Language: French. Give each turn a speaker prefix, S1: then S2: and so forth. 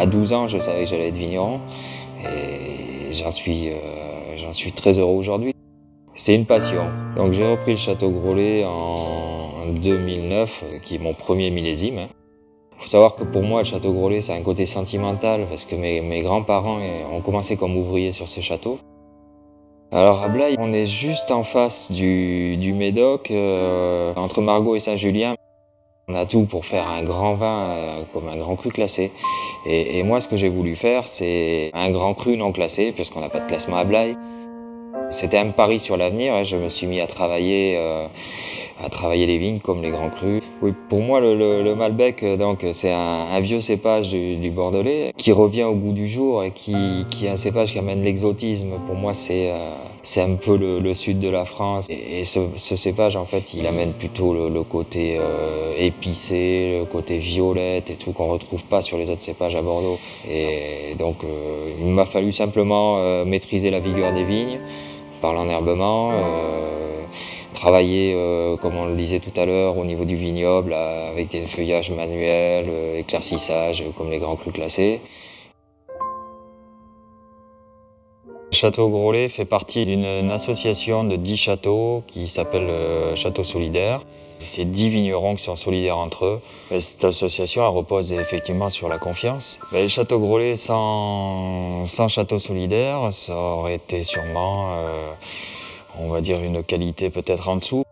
S1: À 12 ans, je savais que j'allais être vigneron et j'en suis très heureux aujourd'hui. C'est une passion. Donc j'ai repris le Château Grolet en 2009, qui est mon premier millésime. Il faut savoir que pour moi, le Château Grolet, c'est un côté sentimental parce que mes grands-parents ont commencé comme ouvriers sur ce château. Alors à Blaye, on est juste en face du Médoc, entre Margaux et Saint-Julien. On a tout pour faire un grand vin, comme un grand cru classé. Et moi, ce que j'ai voulu faire, c'est un grand cru non classé, puisqu'on n'a pas de classement à Blaye. C'était un pari sur l'avenir, et je me suis mis à travailler les vignes comme les grands crus. Oui, pour moi, le Malbec, donc, c'est un vieux cépage du Bordelais qui revient au goût du jour et qui est un cépage qui amène l'exotisme. Pour moi, c'est un peu le sud de la France. Et ce cépage, en fait, il amène plutôt le côté épicé, le côté violette et tout qu'on retrouve pas sur les autres cépages à Bordeaux. Et donc, il m'a fallu simplement maîtriser la vigueur des vignes par l'enherbement, travailler, comme on le disait tout à l'heure, au niveau du vignoble, avec des feuillages manuels, éclaircissage, comme les grands crus classés. Le Château Grolet fait partie d'une association de 10 châteaux qui s'appelle Château Solidaire. C'est 10 vignerons qui sont solidaires entre eux. Et cette association elle repose effectivement sur la confiance. Le Château Grolet sans Château Solidaire, ça aurait été sûrement, on va dire, une qualité peut-être en dessous.